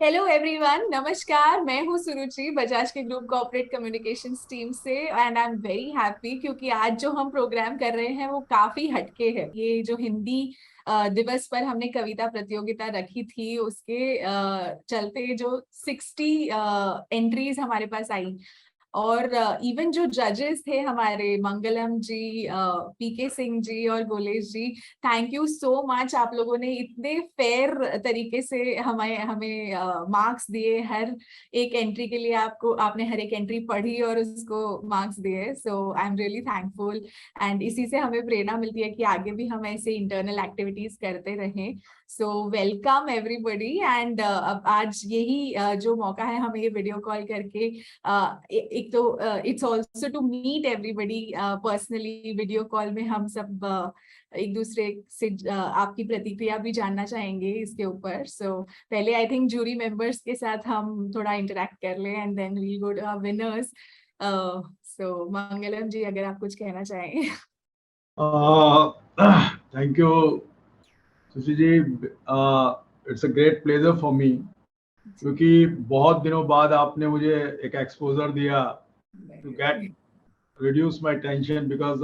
Hello everyone, नमस्कार। मैं हूँ सुरुचि बजाज के ग्रुप कॉर्पोरेट कम्युनिकेशंस टीम से and I am very happy क्योंकि आज जो हम प्रोग्राम कर रहे हैं वो काफी हटके है। ये जो हिंदी दिवस पर हमने कविता प्रतियोगिता रखी थी उसके चलते जो 60 एंट्रीज हमारे पास आई। और इवन जो जजेस थे हमारे मंगलम जी, पीके सिंह जी और गोलेश जी, थैंक यू सो मच। आप लोगों ने इतने फेयर तरीके से हमें हमें मार्क्स दिए। हर एक एंट्री के लिए आपको आपने हर एक एंट्री पढ़ी और उसको मार्क्स दिए। So I am really thankful and इसी से हमें प्रेरणा मिलती है कि आगे भी हम ऐसे इंटरनल एक्टिविटीज करते रहें। सो वेलकम एवरीबॉडी एंड अब आज यही जो मौका है हमें ये वीडियो कॉल करके एक तो it's also to meet everybody personally. Video call में हम सब एक दूसरे से आपकी प्रतिक्रिया भी जानना चाहेंगे इसके ऊपर। सो पहले आई थिंक जूरी मेंबर्स के साथ हम थोड़ा इंटरेक्ट कर लें and then we'll go to our winners. So Mangalam ji, अगर आप कुछ कहना चाहें। Thank you Sushi ji. It's a great pleasure for me क्योंकि बहुत दिनों बाद आपने मुझे एक एक्सपोजर दिया to get reduce my tension because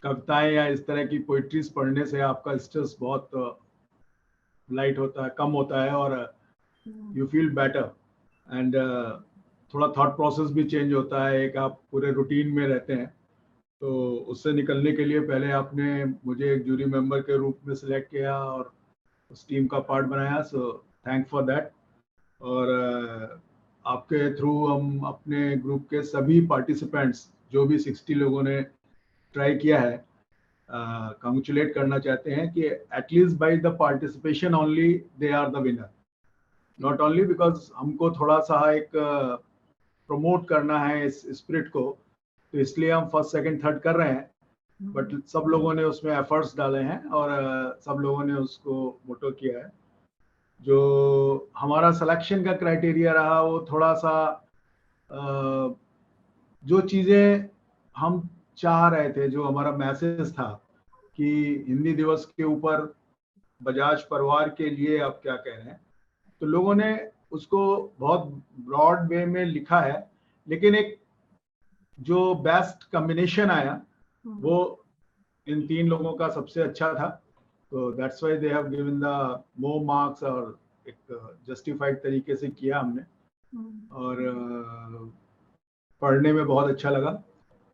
कविताएं या इस तरह की पोइट्रीज पढ़ने से आपका स्ट्रेस बहुत लाइट होता है, कम होता है और यू फील बेटर एंड थोड़ा थॉट प्रोसेस भी चेंज होता है। एक आप पूरे रूटीन में रहते हैं तो उससे निकलने के लिए पहले आपने मुझे एक जूरी मेंबर के रूप में सिलेक्ट किया और उस टीम का पार्ट बनाया। So thank for that. और आपके थ्रू हम अपने ग्रुप के सभी पार्टिसिपेंट्स जो भी 60 लोगों ने ट्राई किया है कंग्रेचुलेट करना चाहते हैं कि at least by the participation only they are the winner. Not only because हमको थोड़ा सा एक प्रमोट करना है इस स्पिरिट को, तो इसलिए हम फर्स्ट सेकंड थर्ड कर रहे हैं। बट सब लोगों ने उसमें एफर्ट्स डाले हैं और सब लोगों ने उसको मोटो किया है। जो हमारा सिलेक्शन का क्राइटेरिया रहा वो थोड़ा सा जो चीज़ें हम चाह रहे थे, जो हमारा मैसेज था कि हिंदी दिवस के ऊपर बजाज परिवार के लिए आप क्या कह रहे हैं, तो लोगों ने उसको बहुत ब्रॉड वे में लिखा है। लेकिन एक जो बेस्ट कॉम्बिनेशन आया वो इन तीन लोगों का सबसे अच्छा था। तो that's why they have given the more marks और एक जस्टिफाइड तरीके से किया हमने। और पढ़ने में बहुत अच्छा लगा।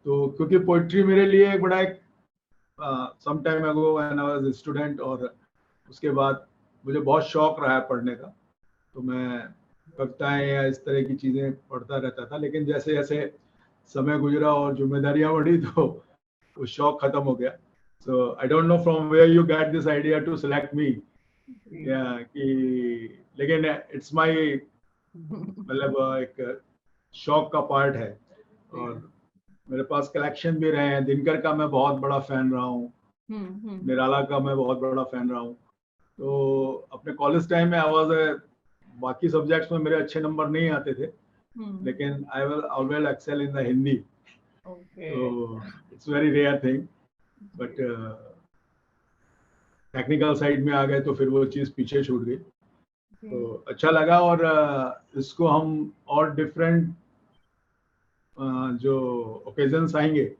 तो क्योंकि पोइट्री मेरे लिए एक बड़ा एक some time ago when I was student, और उसके बाद मुझे बहुत शौक रहा है पढ़ने का, तो मैं कविताएं या इस तरह की चीज़ें पढ़ता रहता था। लेकिन जैसे जैसे समय गुजरा और जिम्मेदारियां बढ़ी तो वो शौक खत्म हो गया। So I don't know from where you get this idea to select me, या कि लेकिन इट्स माय मतलब एक शौक का पार्ट है। और मेरे पास कलेक्शन भी रहे हैं। दिनकर का मैं बहुत बड़ा फैन रहा हूँ, निराला का मैं बहुत बड़ा फैन रहा हूँ। तो अपने कॉलेज टाइम में आवाज बाकी सब्जेक्ट्स में मेरे अच्छे नंबर नहीं आते थे, लेकिन I will always excel in the Hindi. तो it's very rare thing, but technical side में आ गए तो फिर वो चीज़ पीछे छूट गई। तो अच्छा लगा। और इसको हम और डिफरेंट जो ओकेजन्स आएंगे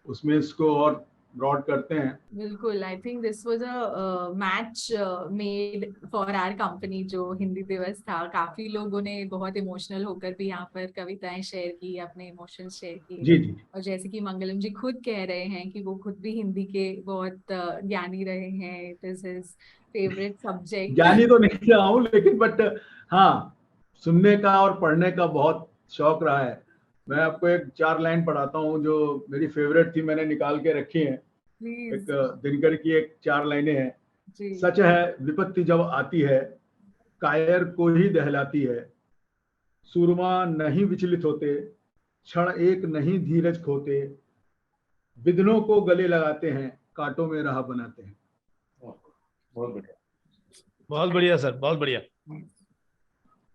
उसमें इसको और ब्रॉड करते हैं। बिल्कुल, I think this was a match made for our company. जो हिंदी दिवस था, काफी लोगों ने बहुत इमोशनल होकर भी यहाँ पर कविताएं शेयर की, अपने इमोशंस शेयर किए। जी जी। और जैसे कि मंगलम जी खुद कह रहे हैं कि वो खुद भी हिंदी के बहुत ज्ञानी रहे हैं, it is his favourite subject. ज्ञानी तो नहीं रहा हूँ लेकिन बट हाँ, सुनने का और पढ़ने का बहुत शौक रहा है। मैं आपको एक 4 लाइन पढ़ाता हूँ जो मेरी फेवरेट थी, मैंने निकाल के रखी है। एक प्लीज दिनकर की एक 4 लाइनें हैं। जी। सच है विपत्ति जब आती है, कायर को ही दहलाती है। सूरमा नहीं विचलित होते, क्षण एक नहीं धीरज खोते। विघ्नों को गले लगाते हैं, कांटों में राह बनाते हैं। बहुत बढ़िया, बहुत बढ़िया सर, बहुत बढ़िया।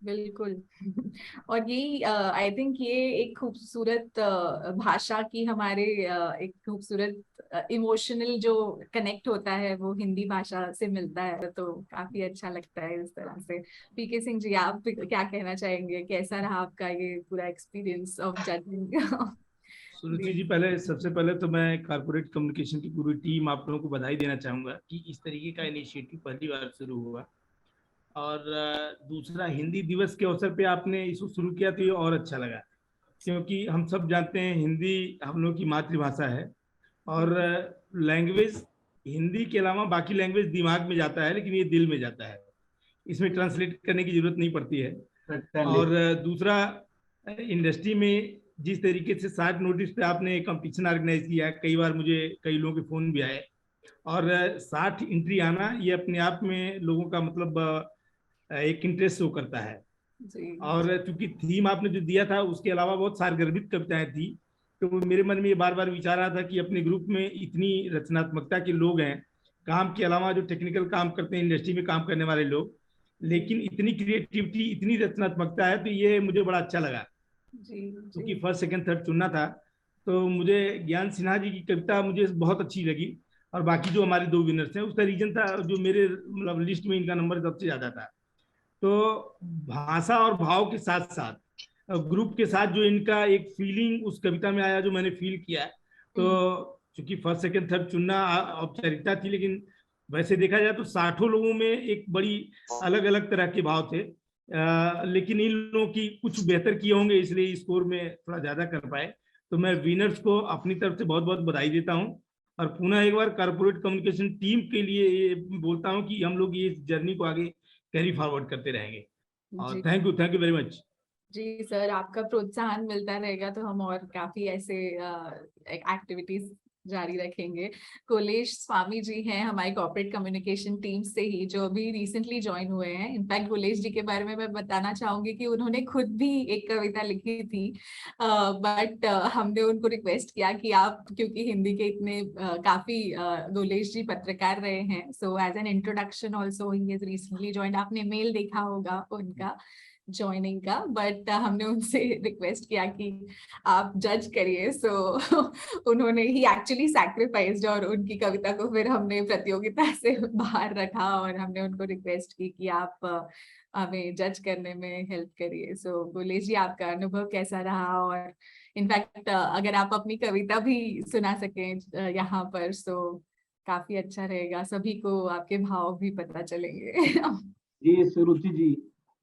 बिल्कुल। और यही आई थिंक ये एक खूबसूरत भाषा की हमारे एक खूबसूरत इमोशनल जो कनेक्ट होता है वो हिंदी भाषा से मिलता है, तो काफी अच्छा लगता है इस तरह से। पीके सिंह जी, आप क्या कहना चाहेंगे, कैसा रहा आपका ये पूरा एक्सपीरियंस ऑफ जजिंग? सुरुचि जी, पहले सबसे पहले तो मैं कारपोरेट कम्युनिकेशन की पूरी टीम आप लोगों को बधाई देना चाहूंगा कि इस तरीके का इनिशिएटिव पहली बार शुरू हुआ। और दूसरा, हिंदी दिवस के अवसर पे आपने इसको शुरू किया तो ये और अच्छा लगा, क्योंकि हम सब जानते हैं हिंदी हम लोग की मातृभाषा है। और लैंग्वेज हिंदी के अलावा बाकी लैंग्वेज दिमाग में जाता है, लेकिन ये दिल में जाता है, इसमें ट्रांसलेट करने की जरूरत नहीं पड़ती है। और दूसरा, इंडस्ट्री में जिस तरीके से 60 नोटिस पे आपने कंपटीशन ऑर्गेनाइज किया, कई बार मुझे कई लोगों के फोन भी आए, और 60 एंट्री आना ये अपने आप में लोगों का मतलब एक इंटरेस्ट शो करता है। और चूंकि थीम आपने जो दिया था उसके अलावा बहुत सारगर्भित कविताएं थी, तो मेरे मन में ये बार बार विचार आ रहा था कि अपने ग्रुप में इतनी रचनात्मकता के लोग हैं, काम के अलावा जो टेक्निकल काम करते हैं, इंडस्ट्री में काम करने वाले लोग, लेकिन इतनी क्रिएटिविटी, इतनी रचनात्मकता है, तो ये मुझे बड़ा अच्छा लगा। क्योंकि फर्स्ट सेकंड थर्ड चुनना था, तो मुझे ज्ञान सिन्हा जी की कविता मुझे बहुत अच्छी लगी, और बाकी जो हमारे दो विनर्स हैं उसका रीजन था जो मेरे मतलब लिस्ट में इनका नंबर सबसे ज्यादा था। तो भाषा और भाव के साथ साथ ग्रुप के साथ जो इनका एक फीलिंग उस कविता में आया, जो मैंने फील किया, तो चूंकि फर्स्ट सेकंड थर्ड चुनना औपचारिकता थी, लेकिन वैसे देखा जाए तो 60 लोगों में एक बड़ी अलग अलग तरह के भाव थे। लेकिन इन लोगों की कुछ बेहतर किए होंगे, इसलिए स्कोर में थोड़ा ज्यादा कर पाए। तो मैं विनर्स को अपनी तरफ से बहुत बहुत बधाई देता हूँ, और पुनः एक बार कारपोरेट कम्युनिकेशन टीम के लिए ये बोलता हूँ कि हम लोग ये जर्नी को आगे कैरी फॉरवर्ड करते रहेंगे। और थैंक यू वेरी मच। जी सर, आपका प्रोत्साहन मिलता रहेगा तो हम और काफी ऐसे एक्टिविटीज जारी रखेंगे। कुलेश स्वामी जी हैं हमारी कॉर्पोरेट कम्युनिकेशन टीम से ही, जो अभी रिसेंटली ज्वाइन हुए हैं। इनफैक्ट कुलेश जी के बारे में मैं बताना चाहूंगी कि उन्होंने खुद भी एक कविता लिखी थी, बट हमने उनको रिक्वेस्ट किया कि आप, क्योंकि हिंदी के इतने काफी कुलेश जी पत्रकार रहे हैं, so as an introduction also he is recently joined. आपने मेल देखा होगा उनका ज्वाइनिंग का, बट हमने उनसे रिक्वेस्ट किया कि आप जज करिए। सो उन्होंने ही एक्चुअली सैक्रिफाइस्ड, और उनकी कविता को फिर हमने प्रतियोगिता से बाहर रखा, और हमने उनको रिक्वेस्ट की कि आप हमें जज करने में हेल्प करिए। सो बोले जी, आपका अनुभव कैसा रहा, और इनफैक्ट अगर आप अपनी कविता भी सुना सकें यहाँ पर, सो काफी अच्छा रहेगा, सभी को आपके भाव भी पता चलेंगे। जी सुरुचि जी,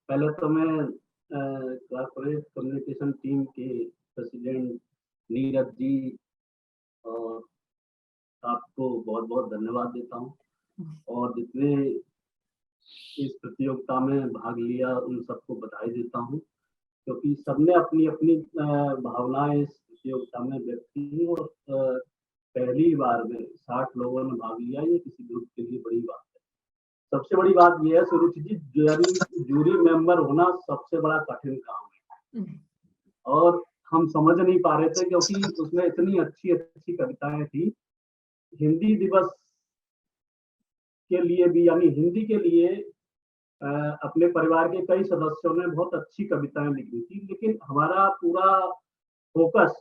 पहले तो मैं कॉर्पोरेट कम्युनिकेशन टीम के प्रेसिडेंट नीरज जी और आपको बहुत बहुत धन्यवाद देता हूँ, और जितने इस प्रतियोगिता में भाग लिया उन सबको बधाई देता हूँ, क्योंकि सबने अपनी अपनी भावनाएं इस प्रतियोगिता में व्यक्त की, और पहली बार में 60 लोगों ने भाग लिया, ये किसी ग्रुप के लिए बड़ी बात है। सबसे बड़ी बात यह है सुरुचि जी, जूरी मेंबर होना सबसे बड़ा कठिन काम है, और हम समझ नहीं पा रहे थे क्योंकि उसमें इतनी अच्छी अच्छी कविताएं थी। हिंदी दिवस के लिए भी, यानी हिंदी के लिए अपने परिवार के कई सदस्यों ने बहुत अच्छी कविताएं लिखी थी, लेकिन हमारा पूरा फोकस,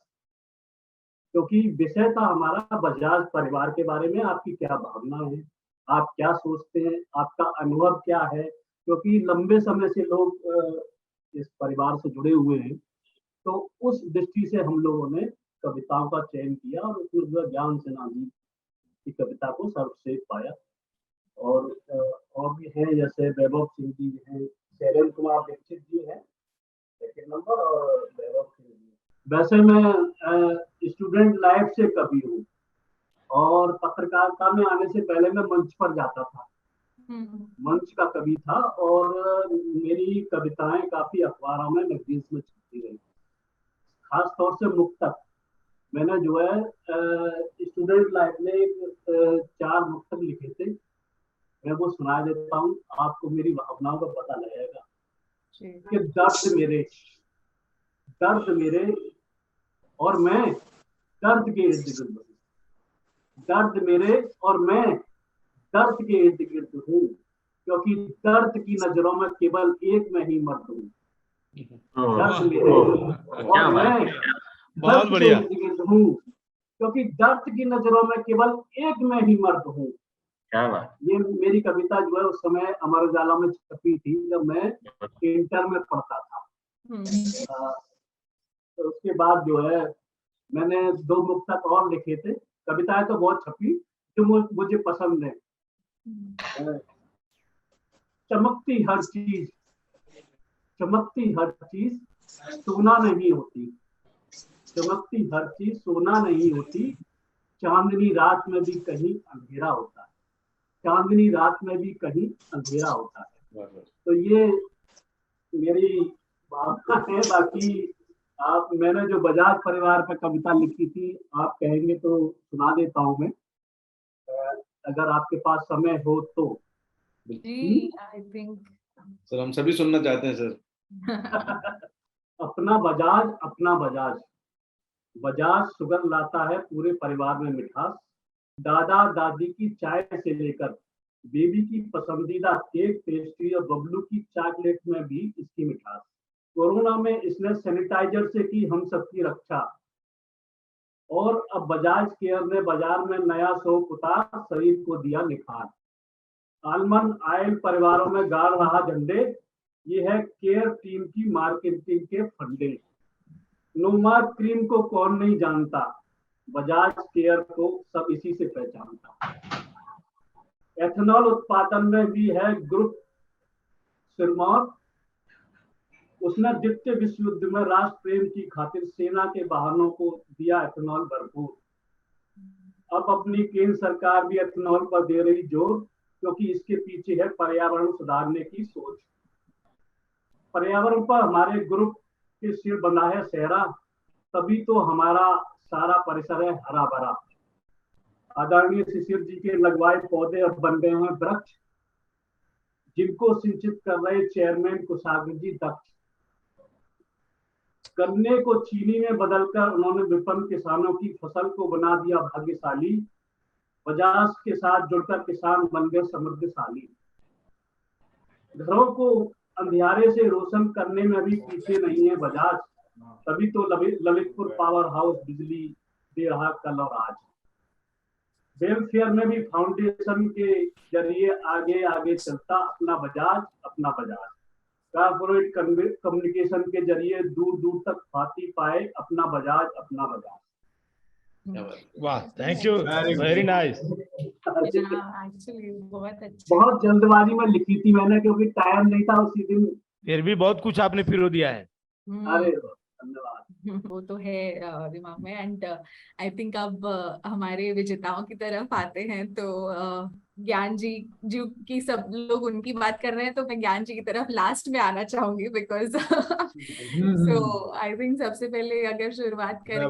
क्योंकि विषय था हमारा बजाज परिवार के बारे में, आपकी क्या भावना है, आप क्या सोचते हैं, आपका अनुभव क्या है, क्योंकि लंबे समय से लोग इस परिवार से जुड़े हुए हैं। तो उस दृष्टि से हम लोगों ने कविताओं का चयन किया, और उसमें जो ज्ञान सिन्हा जी की कविता को सर्वश्रेष्ठ पाया। और भी हैं, जैसे वैभव सिंह जी हैं, शैलेंद्र कुमार दीक्षित जी हैं सेकंड नंबर, और वैभव सिंह जी। वैसे मैं स्टूडेंट लाइफ से कवि हूँ, और पत्रकारिता में आने से पहले मैं मंच पर जाता था, मंच का कवि था, और मेरी कविताएं काफी अखबारों में, मैगजीन्स में छपती रही। खास तौर से मुक्तक मैंने जो है स्टूडेंट लाइफ में 4 मुक्तक लिखे थे, मैं वो सुना देता हूँ, आपको मेरी भावनाओं का पता लगेगा कि दर्द मेरे और मैं दर्द के इर्द गिर्द हूँ, दर्द मेरे और मैं दर्द के इर्द गिर्द हूँ, क्योंकि दर्द की नजरों में केवल एक में ही मर्द हूँ। दर्द मेरे क्या और बात मैं बहुत दर्द बढ़िया। से इर्द गिर्द हूँ, क्योंकि दर्द की नजरों में केवल एक में ही मर्द हूँ। क्या बात। ये मेरी कविता जो है उस समय अमर उजाला में छपी थी जब मैं इंटर में पढ़ता था। तो उसके बाद जो है मैंने 2 मुक्तक और लिखे थे। कविताएं तो बहुत छपी जो मुझे पसंद है। चमकती हर चीज सोना नहीं होती, चमकती हर चीज सोना नहीं होती, चांदनी रात में भी कहीं अंधेरा होता है, चांदनी रात में भी कहीं अंधेरा होता है। तो ये मेरी भावना है। बाकी मैंने जो बजाज परिवार पर कविता लिखी थी, आप कहेंगे तो सुना देता हूँ मैं, अगर आपके पास समय हो तो। जी, आई थिंक सर हम सभी सुनना चाहते हैं सर। अपना बजाज, बजाज शुगर लाता है पूरे परिवार में मिठास, दादा दादी की चाय से लेकर बेबी की पसंदीदा केक, पेस्ट्री और बबलू की चॉकलेट में भी इसकी मिठास। कोरोना में इसने सैनिटाइजर से की हम सबकी रक्षा, और अब बजाज केयर ने बाजार में नया शौक उतार, शरीर को दिया निखार। आलमंड ऑयल परिवारों में गाड़ रहा झंडे, ये है केयर टीम की मार्केटिंग के फंडे। नोमार्क क्रीम को कौन नहीं जानता, बजाज केयर को सब इसी से पहचानता। एथेनॉल उत्पादन में भी है ग्रुप सिरमौर, उसने द्वितीय विश्व युद्ध में राष्ट्र प्रेम की खातिर सेना के वाहनों को दिया एथेनॉल भरपूर। अब अपनी केंद्र सरकार भी एथेनॉल पर दे रही जोर, क्योंकि इसके पीछे है पर्यावरण सुधारने की सोच। पर्यावरण पर हमारे ग्रुप के सिर बंधा है सेहरा, तभी तो हमारा सारा परिसर है हरा भरा। आदरणीय शिशिर जी के लगवाए पौधे अब बन गए हैं वृक्ष, जिनको सिंचित कर रहे चेयरमैन कुशाग्र जी दक्ष। गन्ने को चीनी में बदलकर उन्होंने विपन्न किसानों की फसल को बना दिया भाग्यशाली। बजाज के साथ जुड़कर किसान बन गए समृद्धशाली। घरों को अंधियारे से रोशन करने में भी पीछे नहीं है बजाज, तभी तो ललितपुर पावर हाउस बिजली दे रहा कल और आज। वेलफेयर में भी फाउंडेशन के जरिए आगे आगे चलता अपना बजाज। कॉर्पोरेट कम्युनिकेशन के जरिए दूर दूर तक ख्याति पाए अपना बजाज। वाह, thank you, very nice. Actually बहुत अच्छा। बहुत जल्दबाजी में लिखी थी मैंने, क्योंकि टाइम नहीं था उसी दिन। फिर भी बहुत कुछ आपने पिरो दिया है। अरे धन्यवाद। वो तो है दिमाग में। एंड आई थिंक अब हमारे विजेताओं की तरफ आते हैं, तो ज्ञान जी जो की सब लोग उनकी बात कर रहे हैं, तो मैं ज्ञान जी की तरफ लास्ट में आना चाहूंगी, बिकॉज सो आई थिंक सबसे पहले अगर शुरुआत करें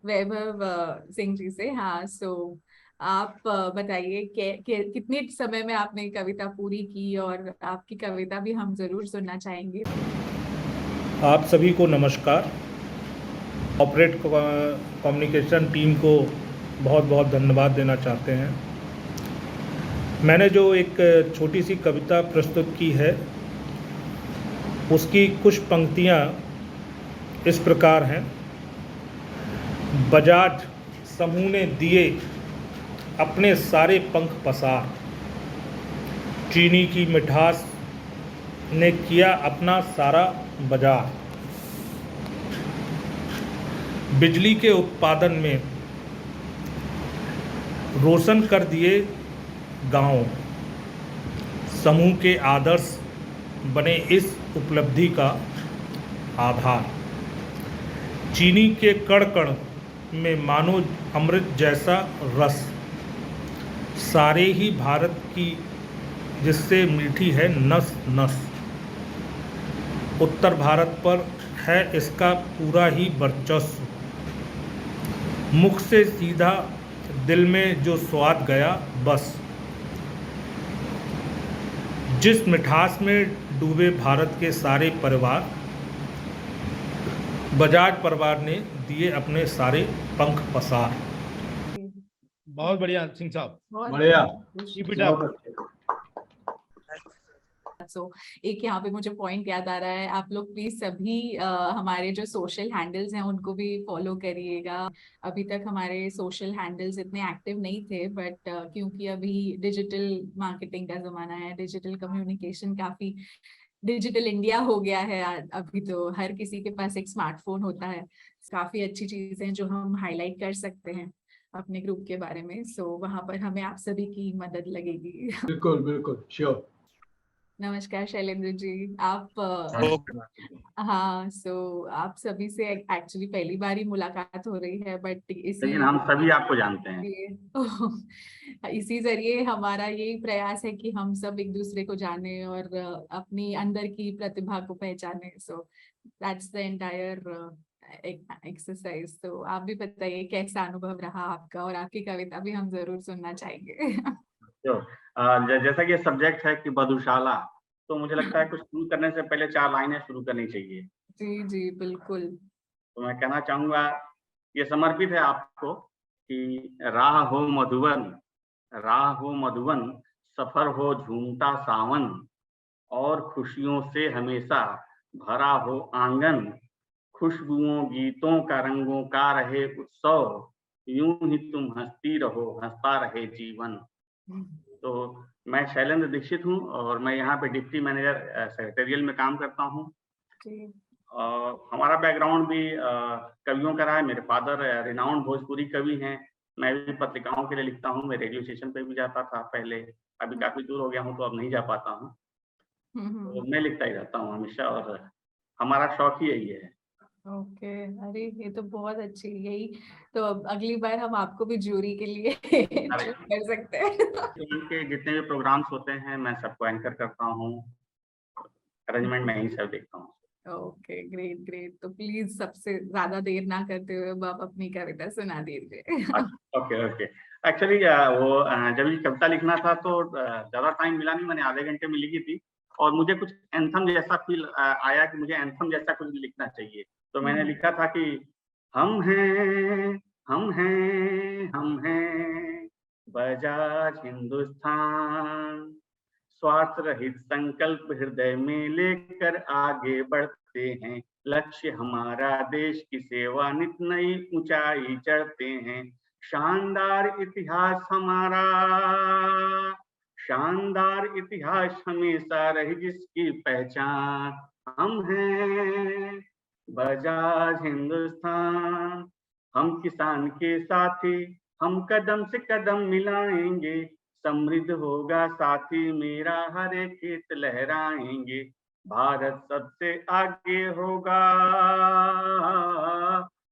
वैभव सिंह जी से। हाँ, सो आप बताइए कितने समय में आपने कविता पूरी की, और आपकी कविता भी हम जरूर सुनना चाहेंगे। आप सभी को नमस्कार। कॉर्पोरेट कम्युनिकेशन टीम को बहुत बहुत धन्यवाद देना चाहते हैं। मैंने जो एक छोटी सी कविता प्रस्तुत की है, उसकी कुछ पंक्तियाँ इस प्रकार हैं। बजाज समूह ने दिए अपने सारे पंख पसार, चीनी की मिठास ने किया अपना सारा बाजार। बिजली के उत्पादन में रोशन कर दिए गांव, समूह के आदर्श बने इस उपलब्धि का आधार। चीनी के कण कण में मानो अमृत जैसा रस, सारे ही भारत की जिससे मीठी है नस नस। उत्तर भारत पर है इसका पूरा ही वर्चस्व, मुख से सीधा दिल में जो स्वाद गया बस। जिस मिठास में डूबे भारत के सारे परिवार, बजाज परिवार ने दिए अपने सारे पंख पसार। बहुत बढ़िया सिंह साहब, बढ़िया। Keep it up. सो एक यहाँ पे मुझे पॉइंट याद आ रहा है, आप लोग प्लीज सभी हमारे जो सोशल हैंडल्स हैं उनको भी फॉलो करिएगा। अभी तक हमारे सोशल हैंडल्स इतने एक्टिव नहीं थे, बट क्योंकि अभी डिजिटल मार्केटिंग का जमाना है, डिजिटल कम्युनिकेशन काफी डिजिटल इंडिया हो गया है। अभी तो हर किसी के पास एक स्मार्टफोन होता है। काफी अच्छी चीजें जो हम हाईलाइट कर सकते हैं अपने ग्रुप के बारे में, सो वहां पर हमें आप सभी की मदद लगेगी। बिल्कुल बिल्कुल श्योर। नमस्कार शैलेंद्र जी, आप हाँ, सो आप सभी से एक्चुअली पहली बार ही मुलाकात हो रही है, बट लेकिन हम सभी आपको जानते हैं। इसी जरिए हमारा यही प्रयास है कि हम सब एक दूसरे को जाने और अपनी अंदर की प्रतिभा को पहचाने। So that's the entire exercise. तो आप भी बताइए कैसा अनुभव रहा आपका, और आपकी कविता भी हम जरूर सुनना चाहेंगे। तो जैसा कि ये सब्जेक्ट है कि मधुशाला, तो मुझे लगता है कुछ शुरू करने से पहले 4 लाइनें शुरू करनी चाहिए। जी जी बिल्कुल। तो मैं कहना चाहूंगा, ये समर्पित है आपको कि राह हो मधुवन, राह हो मधुवन, सफर हो झूमता सावन, और खुशियों से हमेशा भरा हो आंगन, खुशबुओं गीतों का रंगों का रहे उत्सव, यूं ही तुम हंसती रहो हंसता रहे जीवन। तो मैं शैलेंद्र दीक्षित हूँ और मैं यहाँ पे डिप्टी मैनेजर सेक्रेटरियल में काम करता हूँ। हमारा बैकग्राउंड भी कवियों का रहा है। मेरे फादर रिनाउंड भोजपुरी कवि हैं। मैं भी पत्रिकाओं के लिए लिखता हूँ। मैं रेडियो स्टेशन पे भी जाता था पहले, अभी काफी दूर हो गया हूँ तो अब नहीं जा पाता हूँ। तो मैं लिखता ही रहता हूँ हमेशा, और हमारा शौक ही यही है। ओके, अरे ये तो बहुत अच्छी, यही तो अब अगली बार हम आपको भी ज्यूरी के लिए कर सकते हैं। इनके जितने भी प्रोग्राम्स होते हैं मैं सबको एंकर करता हूँ, अरेंजमेंट में ही सब देखता हूँ। Okay great great. तो प्लीज सबसे ज्यादा देर ना करते हुए अब आप अपनी कविता सुना दीजिए। Okay okay. एक्चुअली वो जब ये कविता लिखना था तो ज्यादा टाइम मिला नहीं, मैंने आधे घंटे में लिखी थी, और मुझे कुछ एंथम जैसा फील आया कि मुझे एंथम जैसा कुछ लिखना चाहिए। तो मैंने लिखा था कि हम हैं हम हैं हम हैं बजाज हिंदुस्तान, स्वार्थ रहित संकल्प हृदय में लेकर आगे बढ़ते हैं, लक्ष्य हमारा देश की सेवा, नित नई ऊंचाई चढ़ते हैं, शानदार इतिहास हमारा, शानदार इतिहास हमेशा रही जिसकी पहचान, हम हैं बजाज हिंदुस्तान, हम किसान के साथी, हम कदम से कदम मिलाएंगे, समृद्ध होगा साथी मेरा हर एक खेत लहराएंगे, भारत सबसे आगे होगा,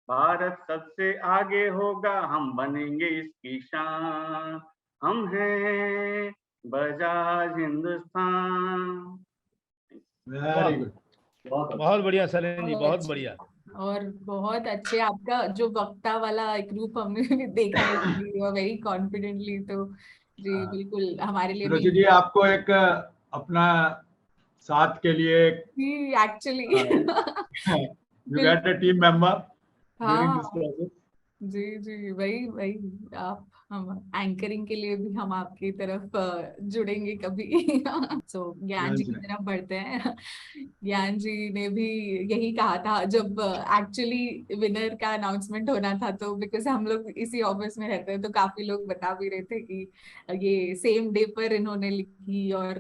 भारत सबसे आगे होगा, हम बनेंगे इसकी शान, हम हैं बजाज हिंदुस्तान। Very good. बहुत बढ़िया शैलेंद्र जी, बहुत बढ़िया। और बहुत अच्छे, आपका जो वक्ता वाला एक रूप हमने भी देखा है, वेरी कॉन्फिडेंटली। तो जी बिल्कुल हमारे लिए सुरुचि जी, आपको एक अपना साथ के लिए actually you get a team member during this process. जी जी वही वही, आप हम एंकरिंग के लिए भी हम आपकी तरफ जुड़ेंगे कभी। सो ज्ञान जी की तरफ बढ़ते हैं। ज्ञान जी ने भी यही कहा था जब एक्चुअली विनर का अनाउंसमेंट होना था, तो बिकॉज हम लोग इसी ऑफिस में रहते हैं तो काफी लोग बता भी रहे थे कि ये सेम डे पर इन्होंने लिखी, और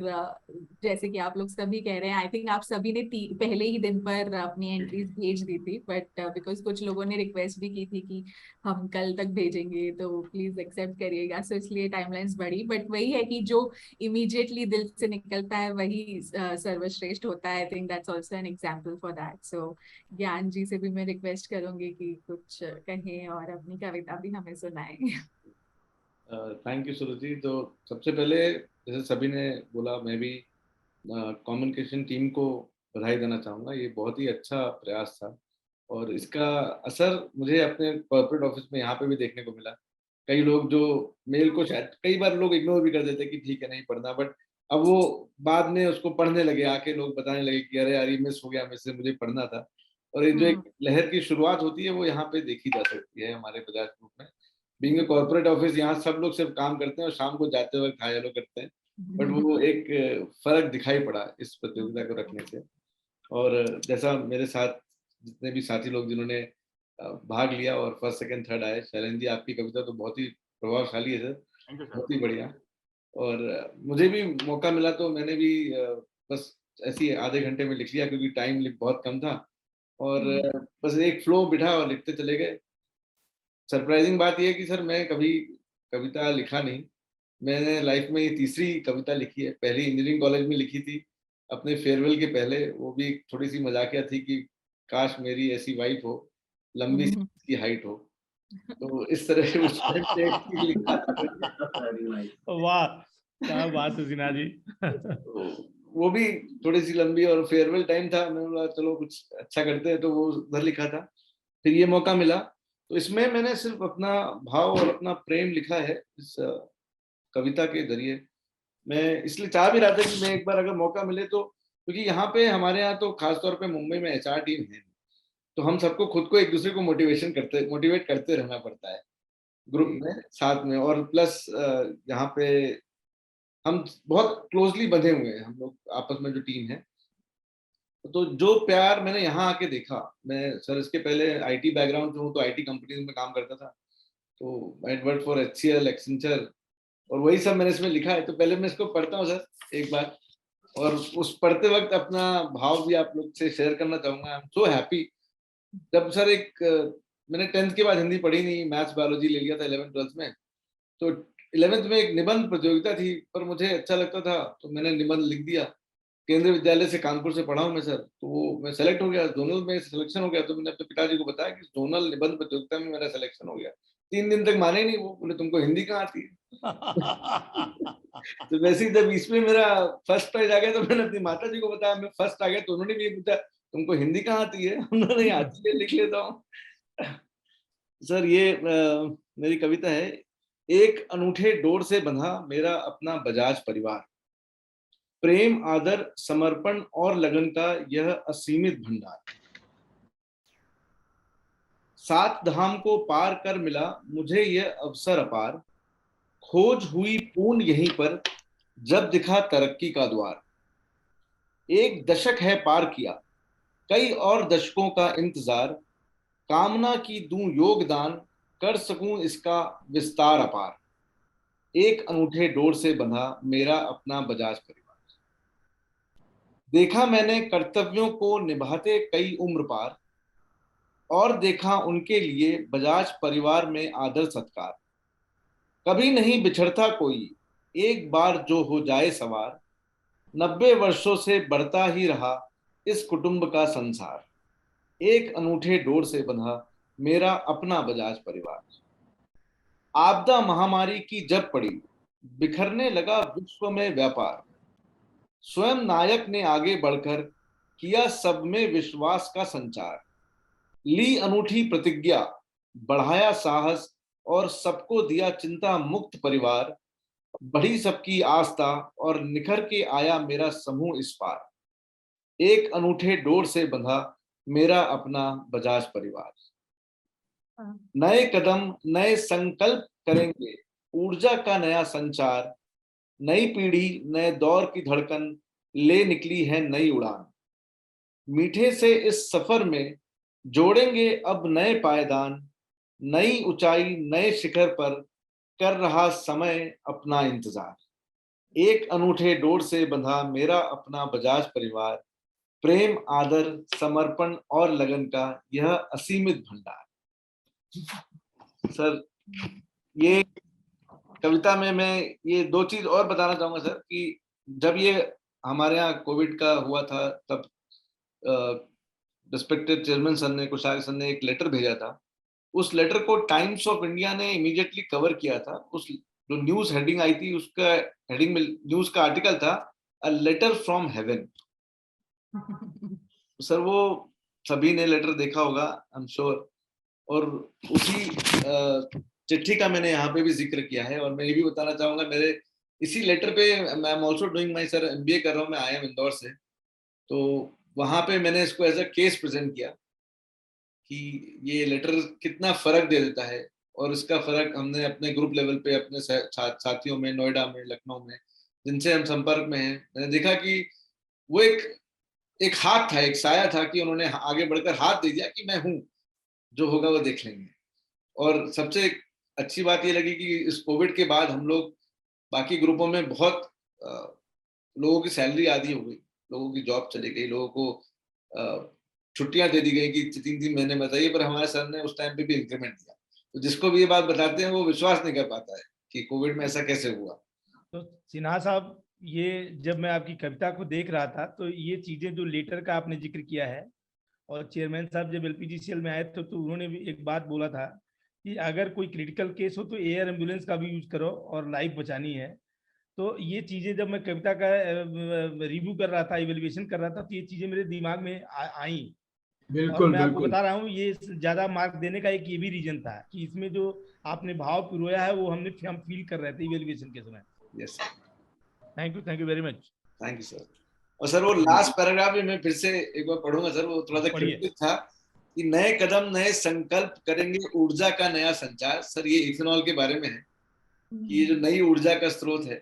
जैसे कि आप लोग सभी कह रहे हैं, आई थिंक आप सभी ने पहले ही दिन पर अपनी एंट्रीज भेज दी थी, बट बिकॉज कुछ लोगों ने रिक्वेस्ट भी की थी कि हम कल तक भेजेंगे तो प्लीज एक्सेप्ट करिएगा, सो इसलिए टाइमलाइंस बढ़ी। बट वही है कि जो इमीडिएटली दिल से निकलता है वही सर्वश्रेष्ठ होता है। I think that's also an example for that. So Gyan ji से भी मैं रिक्वेस्ट करूंगी कि कुछ कहें और अपनी कविता भी हमें सुनाएं। थैंक यू सुरुचि। तो सबसे पहले जैसे सभी ने बोला, मैं भी कम्युनिकेशन टीम को बधाई देना चाहूँगा। ये बहुत ही अच्छा प्रयास था और इसका असर मुझे अपने कॉर्पोरेट ऑफिस में यहाँ पे भी देखने को मिला। कई लोग जो मेल को शायद कई बार लोग इग्नोर भी कर देते कि ठीक है नहीं पढ़ना, बट अब वो बाद में उसको पढ़ने लगे, आके लोग बताने लगे कि अरे यार ये मिस हो गया, मुझसे मुझे पढ़ना था। और ये जो एक लहर की शुरुआत होती है वो यहाँ पे देखी जा सकती है हमारे बजाज ग्रुप में। बीइंग ए कॉर्पोरेट ऑफिस, यहाँ सब लोग सिर्फ काम करते हैं और शाम को जाते वक्त हाय हेलो करते हैं। बट वो एक फर्क दिखाई पड़ा इस प्रतियोगिता को रखने से। और जैसा मेरे साथ जितने भी साथी लोग जिन्होंने भाग लिया और फर्स्ट सेकंड थर्ड आए, शैलेंद्र जी आपकी कविता तो बहुत ही प्रभावशाली है सर, थैंक यू सर। बहुत ही बढ़िया। और मुझे भी मौका मिला तो मैंने भी बस ऐसे ही आधे घंटे में लिख लिया, क्योंकि टाइम बहुत कम था, और बस एक फ्लो बिठा और लिखते चले गए। सरप्राइजिंग बात यह है कि सर मैं कभी कविता लिखा नहीं, मैंने लाइफ में ये तीसरी कविता लिखी है। पहली इंजीनियरिंग कॉलेज में लिखी थी अपने फेयरवेल के पहले, वो भी थोड़ी सी मजाकिया थी कि काश मेरी ऐसी वाइफ हो, लंबी सी की हाइट हो, तो इस तरह से उस टाइम पे एक चीज लिखा था। वाह, क्या बात है सिन्हा जी। तो वो भी थोड़ी सी लंबी, और फेयरवेल टाइम था, मैंने बोला चलो कुछ अच्छा करते हैं, तो वो उधर लिखा था। फिर ये मौका मिला, तो इसमें मैंने सिर्फ अपना भाव और अपना प्रेम लिखा है इस कविता के जरिए। मैं इसलिए चाह भी रहा था कि मैं एक बार अगर मौका मिले तो, क्योंकि यहाँ पे हमारे यहाँ तो खासतौर पे मुंबई में HR टीम है, तो हम सबको खुद को एक दूसरे को मोटिवेट करते रहना पड़ता है ग्रुप में साथ में, और प्लस यहाँ पे हम बहुत क्लोजली बंधे हुए हैं हम लोग आपस में, जो टीम है। तो जो प्यार मैंने यहाँ आके देखा, मैं सर इसके पहले IT बैकग्राउंड से हूँ, तो IT कंपनीज में काम करता था, तो I work for HCL, Accenture, और वही सब मैंने इसमें लिखा है। तो पहले मैं इसको पढ़ता हूँ सर एक बार, और उस पढ़ते वक्त अपना भाव भी आप लोग से शेयर करना चाहूंगा। I am so happy. जब सर मैंने 10th के बाद हिंदी पढ़ी नहीं, मैथ्स बायोलॉजी ले लिया था 11th 12th में, तो 11th में एक निबंध प्रतियोगिता थी, पर मुझे अच्छा लगता था तो मैंने निबंध लिख दिया। केंद्रीय विद्यालय से कानपुर से पढ़ा हूँ मैं सर, तो वो मैं सेलेक्ट हो गया, जोनल में सिलेक्शन हो गया। तो मैंने अपने पिताजी को बताया कि जोनल निबंध प्रतियोगिता में मेरा सिलेक्शन हो गया। 3 दिन तक माने नहीं, वो बोले तुमको हिंदी कहाँ आती है। तो वैसे ही जब इसमें मेरा फर्स्ट प्राइज आ गया, तो मैंने अपनी माता जी को बताया मैं फर्स्ट आ गया, तो उन्होंने भी पूछा तुमको हिंदी कहाँ आती है। उन्होंने आती है, लिख लेता हूँ। सर ये मेरी कविता है। एक अनूठे डोर से बंधा मेरा अपना बजाज परिवार, प्रेम आदर समर्पण और लगन का यह असीमित भंडार, 7 धाम को पार कर मिला मुझे यह अवसर अपार, खोज हुई पूर्ण यहीं पर जब दिखा तरक्की का द्वार, एक दशक है पार किया कई और दशकों का इंतजार, कामना की दूं योगदान कर सकूं इसका विस्तार अपार, एक अनूठे डोर से बंधा मेरा अपना बजाज परिवार, देखा मैंने कर्तव्यों को निभाते कई उम्र पार, और देखा उनके लिए बजाज परिवार में आदर सत्कार, कभी नहीं बिछड़ता कोई एक बार जो हो जाए सवार, 90 वर्षों से बढ़ता ही रहा इस कुटुंब का संसार, एक अनूठे डोर से बंधा मेरा अपना बजाज परिवार, आपदा महामारी की जब पड़ी बिखरने लगा विश्व में व्यापार, स्वयं नायक ने आगे बढ़कर किया सब में विश्वास का संचार, ली अनूठी प्रतिज्ञा बढ़ाया साहस और सबको दिया चिंता मुक्त परिवार, बढ़ी सबकी आस्था और निखर के आया मेरा समूह इस पार, एक अनूठे डोर से बंधा मेरा अपना बजाज परिवार, नए कदम नए संकल्प करेंगे ऊर्जा का नया संचार, नई पीढ़ी नए दौर की धड़कन ले निकली है नई उड़ान, मीठे से इस सफर में जोड़ेंगे अब नए पायदान, नई ऊंचाई नए शिखर पर कर रहा समय अपना इंतजार, एक अनूठे डोर से बंधा मेरा अपना बजाज परिवार, प्रेम आदर समर्पण और लगन का यह असीमित भंडार। सर ये कविता में मैं ये 2 चीज और बताना चाहूंगा सर, कि जब ये हमारे यहाँ कोविड का हुआ था, तब रिस्पेक्टेड चेयरमैन सर ने, कोश्यारी सर ने एक लेटर भेजा था। उस लेटर को टाइम्स ऑफ इंडिया ने इमीडिएटली कवर किया था। उस जो न्यूज हेडिंग आई थी, उसका हेडिंग में न्यूज का आर्टिकल था a letter from heaven. Sir वो सभी ने लेटर देखा होगा आई एम श्योर, और उसी चिट्ठी का मैंने यहाँ पे भी जिक्र किया है। और मैं ये भी बताना चाहूंगा, मेरे इसी लेटर पे I am also doing my sir MBA कर रहा हूँ मैं IIM इंदौर से, तो वहां पे मैंने इसको एज अ केस प्रेजेंट किया कि ये लेटर कितना फर्क दे देता है, और इसका फर्क हमने अपने ग्रुप लेवल पे अपने साथियों में, नोएडा में, लखनऊ में जिनसे हम संपर्क में हैं, मैंने देखा कि वो एक हाथ था, एक साया था कि उन्होंने आगे बढ़कर हाथ दे दिया कि मैं हूं, जो होगा वो देख लेंगे। और सबसे अच्छी बात ये लगी कि इस कोविड के बाद हम लोग बाकी ग्रुपों में बहुत लोगों की सैलरी आधी हो गई, लोगों की जॉब चली गई, लोगों को छुट्टियां दे दी गई कि 3-3 महीने बताइए, पर हमारे सर ने उस टाइम पे भी इंक्रीमेंट दिया। तो जिसको भी ये बात बताते हैं वो विश्वास नहीं कर पाता है कि कोविड में ऐसा कैसे हुआ। तो सिन्हा साहब, ये जब मैं आपकी कविता को देख रहा था तो ये चीजें जो लेटर का आपने जिक्र किया है, और चेयरमैन साहब जब एलपीजीसीएल में आए थे तो उन्होंने भी एक बात बोला था कि अगर कोई क्रिटिकल केस हो तो एयर एम्बुलेंस का भी यूज करो और लाइफ बचानी है। तो ये चीजें जब मैं कविता का रिव्यू कर रहा था, इवेल्युएशन कर रहा था, तो ये चीजें मेरे दिमाग में आई। और बिल्कुल मैं आपको बिल्कुल। बता रहा हूँ, ये ज्यादा मार्क देने का एक ये भी रीजन था कि इसमें जो आपने भाव पिरोया है वो हम फील कर रहे थे इवेल्युएशन के समय। Yes, thank you very much. Thank you sir. और सर वो लास्ट पैराग्राफ भी मैं फिर से एक बार पढ़ूंगा सर, वो थोड़ा सा क्रिटिक था कि नए कदम नए संकल्प करेंगे, ऊर्जा का नया संचार। सर ये इथेनॉल के बारे में है कि ये जो नई ऊर्जा का स्रोत है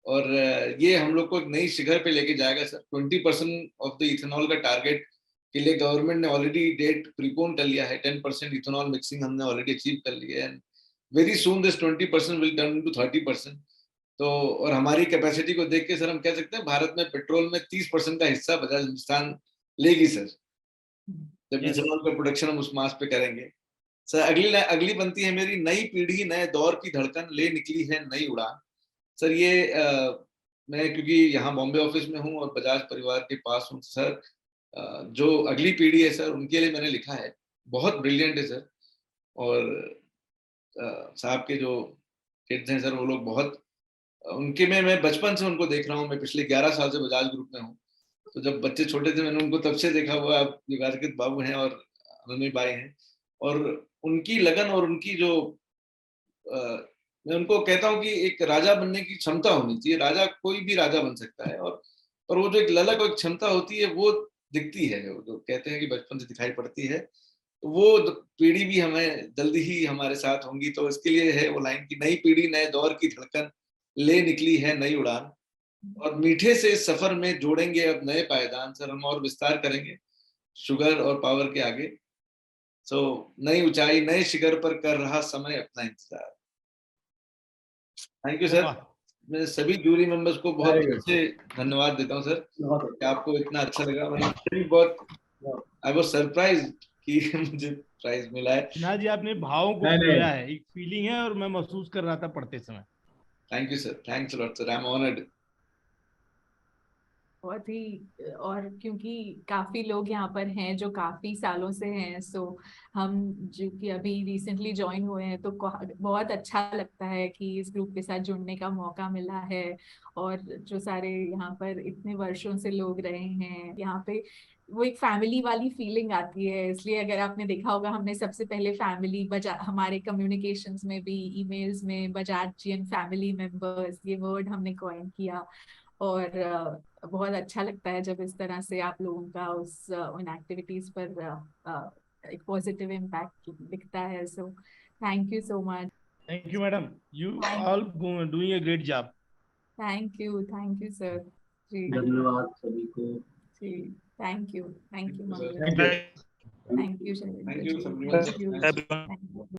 और ये हम लोग को एक नई शिखर पे लेके जाएगा सर। 20% ऑफ द इथेनॉल का टारगेट के लिए गवर्नमेंट ने ऑलरेडी डेट प्रीपोन कर लिया है। 10% इथेनॉल मिक्सिंग हमने ऑलरेडी अचीव कर लिया है, and very soon this 20% will turn to 30%। तो और हमारी कैपेसिटी को देख के सर हम कह सकते हैं भारत में पेट्रोल में 30% का हिस्सा बजाज हिंदुस्तान लेगी सर, जब इथेनॉल का प्रोडक्शन हम उस मास पे करेंगे। सर अगली बनती है मेरी, नई पीढ़ी नए दौर की धड़कन ले निकली है नई उड़ान। सर ये मैं क्योंकि यहाँ बॉम्बे ऑफिस में हूँ और बजाज परिवार के पास हूँ सर, जो अगली पीढ़ी है सर उनके लिए मैंने लिखा है, बहुत ब्रिलियंट है सर। और साहब के जो किड्स हैं सर वो लोग बहुत, उनके में मैं बचपन से उनको देख रहा हूँ, मैं पिछले 11 साल से बजाज ग्रुप में हूँ। तो जब बच्चे छोटे थे मैंने उनको तब से देखा हुआ। अब योगार्कित बाबू हैं और अनन्य बाई हैं, और उनकी लगन और उनकी जो मैं उनको कहता हूँ कि एक राजा बनने की क्षमता होनी चाहिए। राजा कोई भी राजा बन सकता है, और वो जो एक ललक और एक क्षमता होती है वो दिखती है, जो कहते हैं कि बचपन से दिखाई पड़ती है। तो वो पीढ़ी भी हमें जल्दी ही हमारे साथ होंगी। तो इसके लिए है वो लाइन की नई पीढ़ी नए दौर की धड़कन ले निकली है नई उड़ान, और मीठे से इस सफर में जोड़ेंगे अब नए पायदान। सर हम और विस्तार करेंगे शुगर और पावर के आगे। सो नई ऊंचाई नए शिखर पर कर रहा समय अपना इंतजार। Thank you sir. मैं सभी जूरी मेंबर्स को बहुत अच्छे धन्यवाद देता हूँ सर कि आपको इतना अच्छा लगा। मैंने बहुत आई वाज सरप्राइज्ड कि मुझे प्राइज मिला है। सिन्हा जी आपने भावों को पिरोया है, एक फीलिंग है और मैं महसूस कर रहा था पढ़ते समय। Thank you sir, thanks a lot sir, I am honoured. बहुत ही, और क्योंकि काफी लोग यहाँ पर हैं जो काफी सालों से हैं, सो हम जो कि अभी रिसेंटली ज्वाइन हुए हैं तो बहुत अच्छा लगता है कि इस ग्रुप के साथ जुड़ने का मौका मिला है। और जो सारे यहाँ पर इतने वर्षों से लोग रहे हैं यहाँ पे, वो एक फैमिली वाली फीलिंग आती है। इसलिए अगर आपने देखा होगा हमने सबसे पहले फैमिली हमारे कम्युनिकेशंस में भी, ईमेल्स में बजाजियन फैमिली मेंबर्स, ये वर्ड हमने कॉइन किया। और बहुत अच्छा लगता है जब इस तरह से आप लोगों का उन एक्टिविटीज पर एक पॉजिटिव इम्पैक्ट दिखता है। So thank you so much. Thank you madam, you all doing a great job. Thank you sir ji, धन्यवाद सभी को जी। Thank you sir. Thank you Shailendra ji, thank you.